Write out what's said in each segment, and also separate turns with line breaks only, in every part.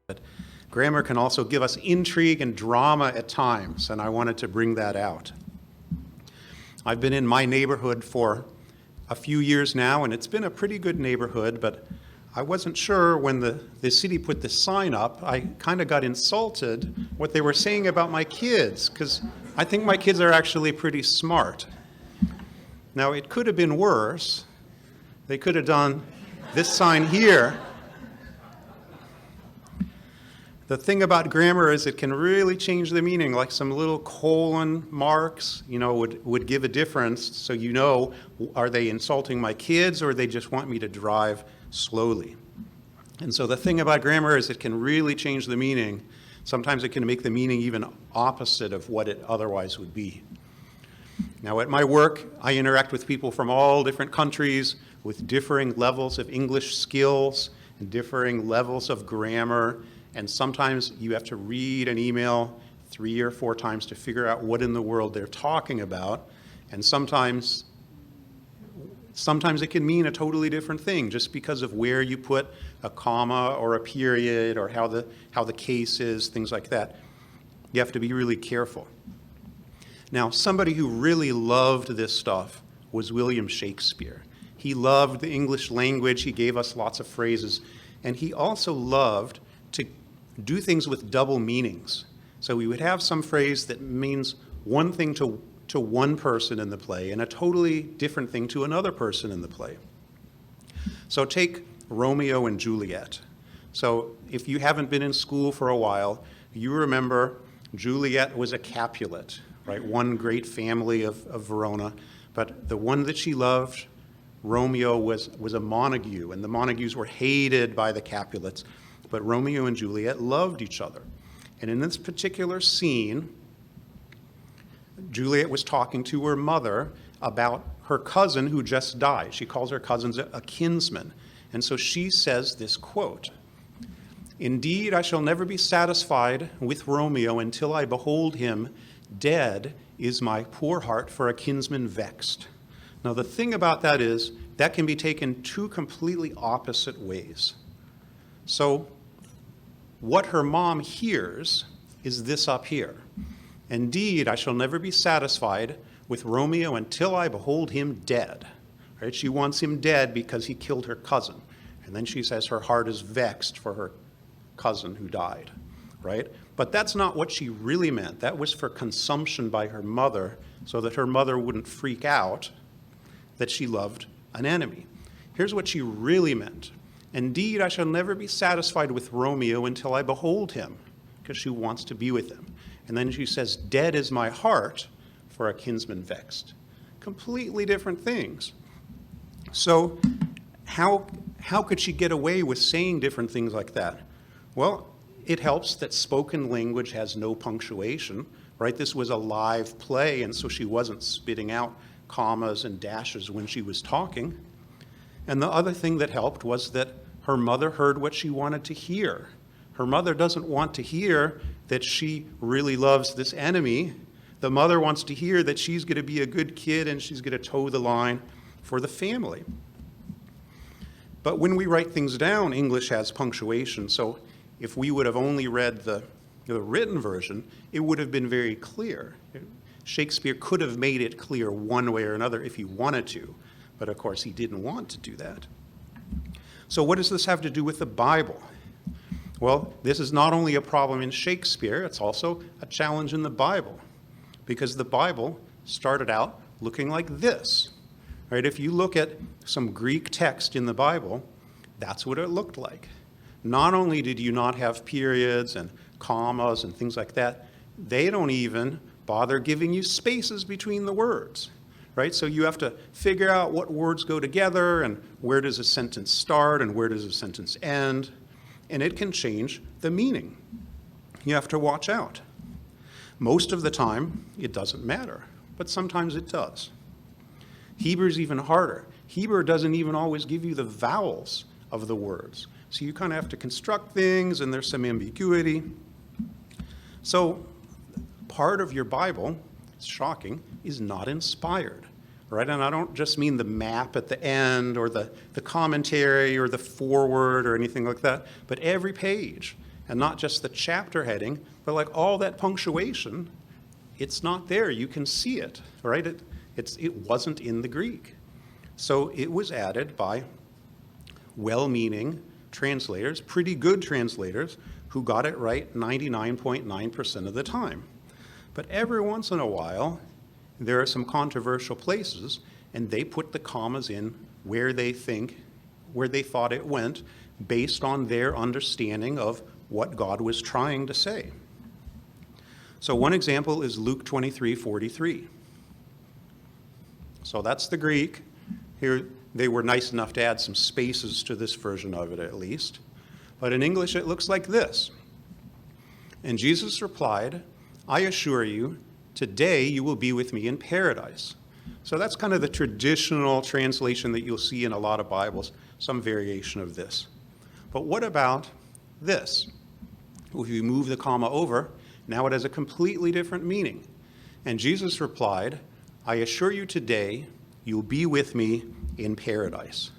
But grammar can also give us intrigue and drama at times, and I wanted to bring that out. I've been in my neighborhood for a few years now, and it's been a pretty good neighborhood, but I wasn't sure when the city put this sign up. I kind of got insulted what they were saying about my kids, because I think my kids are actually pretty smart. Now, it could have been worse. They could have done this sign here. The thing about grammar is it can really change the meaning, like some little colon marks, would give a difference. So are they insulting my kids or they just want me to drive slowly? And so the thing about grammar is it can really change the meaning. Sometimes it can make the meaning even opposite of what it otherwise would be. Now at my work, I interact with people from all different countries with differing levels of English skills and differing levels of grammar. And sometimes you have to read an email 3 or 4 times to figure out what in the world they're talking about. And sometimes it can mean a totally different thing just because of where you put a comma or a period or how the case is, things like that. You have to be really careful. Now, somebody who really loved this stuff was William Shakespeare. He loved the English language. He gave us lots of phrases. And he also loved to do things with double meanings. So we would have some phrase that means one thing to one person in the play and a totally different thing to another person in the play. So take Romeo and Juliet. So if you haven't been in school for a while, you remember Juliet was a Capulet, right? One great family of Verona. But the one that she loved, Romeo, was a Montague, and the Montagues were hated by the Capulets. But Romeo and Juliet loved each other. And in this particular scene, Juliet was talking to her mother about her cousin who just died. She calls her cousin a kinsman. And so she says this quote, "Indeed, I shall never be satisfied with Romeo until I behold him. Dead is my poor heart for a kinsman vexed." Now, the thing about that is that can be taken 2 completely opposite ways. So what her mom hears is this up here. "Indeed, I shall never be satisfied with Romeo until I behold him dead." Right? She wants him dead because he killed her cousin. And then she says her heart is vexed for her cousin who died. Right? But that's not what she really meant. That was for consumption by her mother so that her mother wouldn't freak out that she loved an enemy. Here's what she really meant. "Indeed, I shall never be satisfied with Romeo until I behold him," because she wants to be with him. And then she says, "Dead is my heart for a kinsman vexed." Completely different things. So how could she get away with saying different things like that? Well, it helps that spoken language has no punctuation, right? This was a live play, and so she wasn't spitting out commas and dashes when she was talking. And the other thing that helped was that her mother heard what she wanted to hear. Her mother doesn't want to hear that she really loves this enemy. The mother wants to hear that she's going to be a good kid and she's going to toe the line for the family. But when we write things down, English has punctuation. So if we would have only read the written version, it would have been very clear. Shakespeare could have made it clear one way or another if he wanted to. But of course, he didn't want to do that. So what does this have to do with the Bible? Well, this is not only a problem in Shakespeare, it's also a challenge in the Bible. Because the Bible started out looking like this. Right? If you look at some Greek text in the Bible, that's what it looked like. Not only did you not have periods and commas and things like that, they don't even bother giving you spaces between the words. Right? So you have to figure out what words go together and where does a sentence start and where does a sentence end. And it can change the meaning. You have to watch out. Most of the time, it doesn't matter, but sometimes it does. Hebrew's even harder. Hebrew doesn't even always give you the vowels of the words. So you kind of have to construct things, and there's some ambiguity. So part of your Bible, it's shocking, is not inspired. Right? And I don't just mean the map at the end or the commentary or the foreword or anything like that, but every page And not just the chapter heading, but like all that punctuation, it's not there. You can see it, right? It wasn't in the Greek. So it was added by well-meaning translators, pretty good translators, who got it right 99.9% of the time. But every once in a while, there are some controversial places, and they put the commas in where they thought it went, based on their understanding of what God was trying to say. So one example is Luke 23:43. So that's the Greek. Here, they were nice enough to add some spaces to this version of it at least. But in English, it looks like this. And Jesus replied, I assure you, today you will be with me in paradise. So that's kind of the traditional translation that you'll see in a lot of Bibles, some variation of this. But what about this? If you move the comma over, now it has a completely different meaning. And Jesus replied, I assure you today you'll be with me in paradise.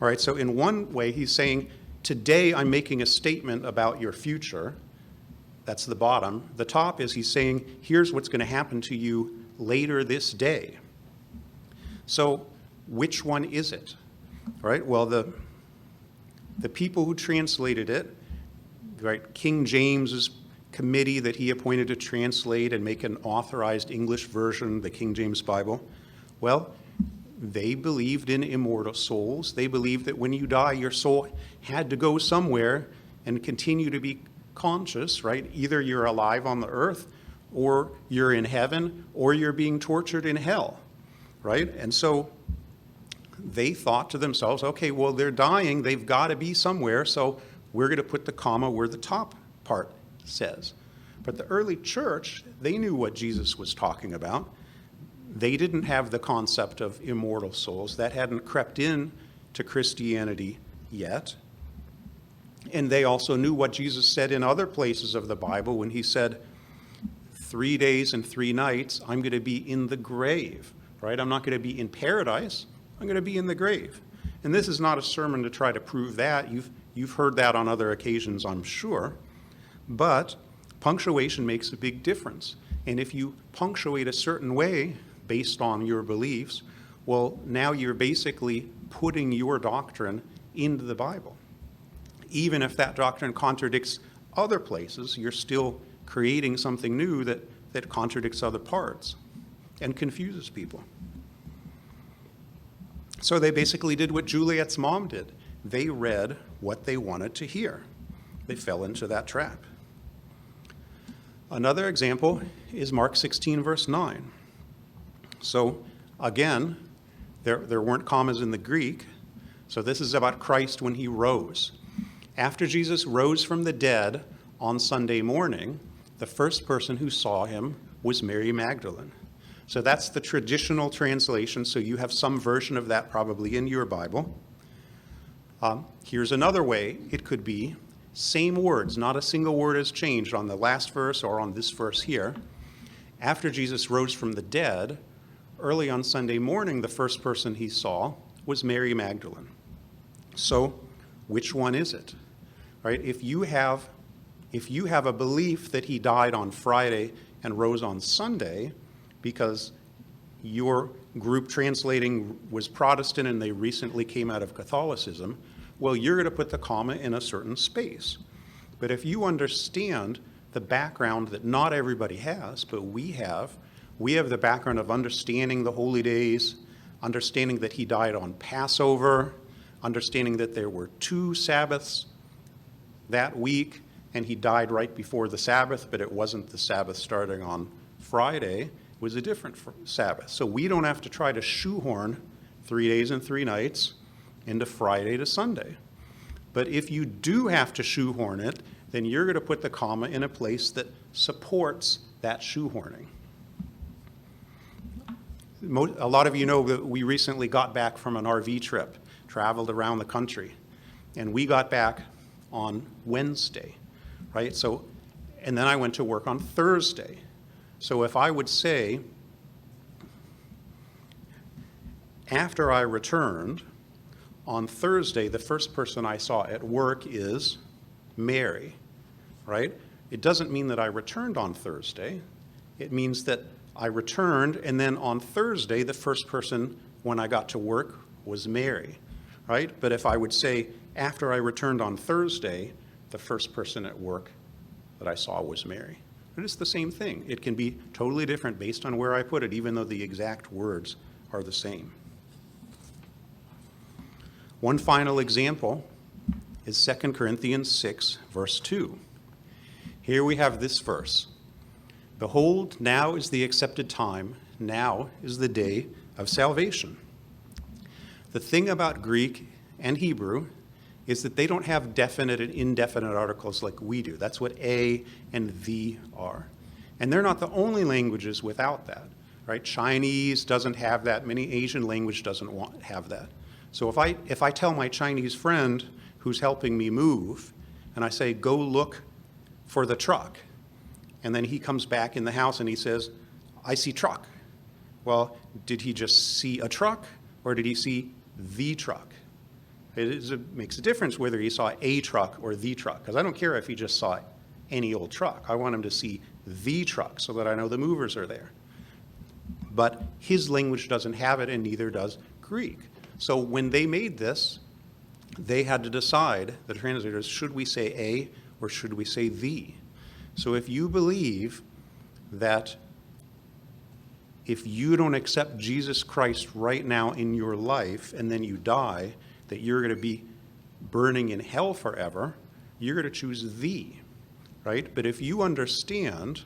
All right, so in one way he's saying, today I'm making a statement about your future. That's the bottom. The top is he's saying, here's what's going to happen to you later this day. So which one is it? All right, well, the people who translated it, right, King James's committee that he appointed to translate and make an authorized English version, the King James Bible, well, they believed in immortal souls. They believed that when you die, your soul had to go somewhere and continue to be conscious, right? Either you're alive on the earth, or you're in heaven, or you're being tortured in hell, right? And so they thought to themselves, okay, well, they're dying, they've got to be somewhere, so we're going to put the comma where the top part says. But the early church, they knew what Jesus was talking about. They didn't have the concept of immortal souls. That hadn't crept in to Christianity yet. And they also knew what Jesus said in other places of the Bible when he said, 3 days and 3 nights, I'm going to be in the grave, right? I'm not going to be in paradise. I'm going to be in the grave. And this is not a sermon to try to prove that. You've heard that on other occasions, I'm sure. But punctuation makes a big difference. And if you punctuate a certain way based on your beliefs, well, now you're basically putting your doctrine into the Bible. Even if that doctrine contradicts other places, you're still creating something new that contradicts other parts and confuses people. So they basically did what Juliet's mom did. They read what they wanted to hear. They fell into that trap. Another example is Mark 16, verse 9. So again, there weren't commas in the Greek. So this is about Christ when he rose. After Jesus rose from the dead on Sunday morning, the first person who saw him was Mary Magdalene. So that's the traditional translation, so you have some version of that probably in your Bible. Here's another way it could be. Same words, not a single word has changed on the last verse or on this verse here. After Jesus rose from the dead, early on Sunday morning, the first person he saw was Mary Magdalene. So which one is it? Right? If you have a belief that he died on Friday and rose on Sunday because your group translating was Protestant and they recently came out of Catholicism, well, you're going to put the comma in a certain space. But if you understand the background that not everybody has, but we have the background of understanding the holy days, understanding that he died on Passover, understanding that there were 2 Sabbaths that week, and he died right before the Sabbath, but it wasn't the Sabbath starting on Friday. It was a different Sabbath. So we don't have to try to shoehorn 3 days and 3 nights into Friday to Sunday. But if you do have to shoehorn it, then you're going to put the comma in a place that supports that shoehorning. A lot of you know that we recently got back from an RV trip, traveled around the country, and we got back on Wednesday, right? So, and then I went to work on Thursday. So if I would say, after I returned, on Thursday, the first person I saw at work is Mary. right? It doesn't mean that I returned on Thursday. It means that I returned, and then on Thursday, the first person when I got to work was Mary, right? But if I would say, after I returned on Thursday, the first person at work that I saw was Mary. But it's the same thing. It can be totally different based on where I put it, even though the exact words are the same. One final example is 2 Corinthians 6, verse 2. Here we have this verse. Behold, now is the accepted time, now is the day of salvation. The thing about Greek and Hebrew is that they don't have definite and indefinite articles like we do. That's what a and the are. And they're not the only languages without that, right? Chinese doesn't have that. Many Asian language doesn't have that. So if I tell my Chinese friend who's helping me move, and I say, go look for the truck, and then he comes back in the house and he says, I see truck. Well, did he just see a truck, or did he see the truck? It makes a difference whether he saw a truck or the truck, because I don't care if he just saw any old truck. I want him to see the truck so that I know the movers are there. But his language doesn't have it, and neither does Greek. So when they made this, they had to decide, the translators, should we say a or should we say the? So if you believe that if you don't accept Jesus Christ right now in your life and then you die, that you're going to be burning in hell forever, you're going to choose the, right? But if you understand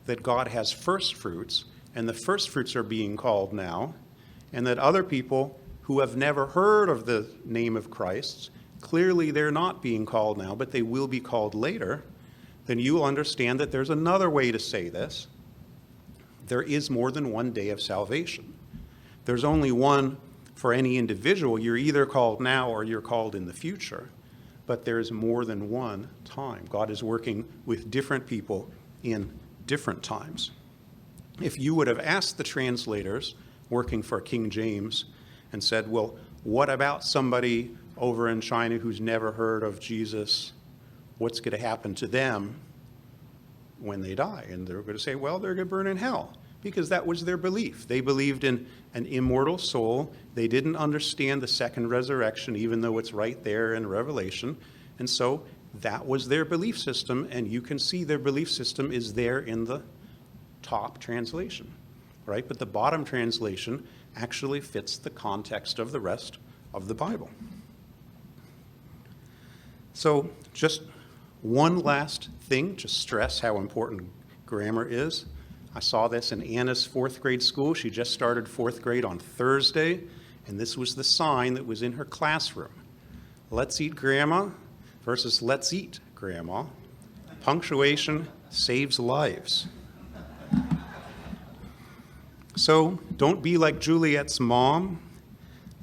that God has first fruits, and the first fruits are being called now, and that other people who have never heard of the name of Christ, clearly they're not being called now, but they will be called later, then you will understand that there's another way to say this. There is more than one day of salvation. There's only one for any individual. You're either called now or you're called in the future, but there's more than one time. God is working with different people in different times. If you would have asked the translators working for King James and said, well, what about somebody over in China who's never heard of Jesus? What's going to happen to them when they die? And they're going to say, well, they're going to burn in hell, because that was their belief. They believed in an immortal soul. They didn't understand the second resurrection, even though it's right there in Revelation. And so that was their belief system, and you can see their belief system is there in the top translation, right? But the bottom translation actually fits the context of the rest of the Bible. So just one last thing to stress how important grammar is. I saw this in Anna's fourth grade school. She just started fourth grade on Thursday, and this was the sign that was in her classroom. Let's eat grandma versus let's eat grandma. Punctuation saves lives. So don't be like Juliet's mom.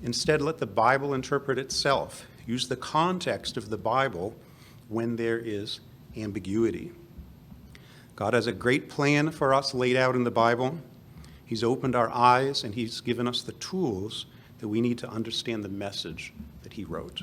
Instead, let the Bible interpret itself. Use the context of the Bible when there is ambiguity. God has a great plan for us laid out in the Bible. He's opened our eyes, and he's given us the tools that we need to understand the message that he wrote.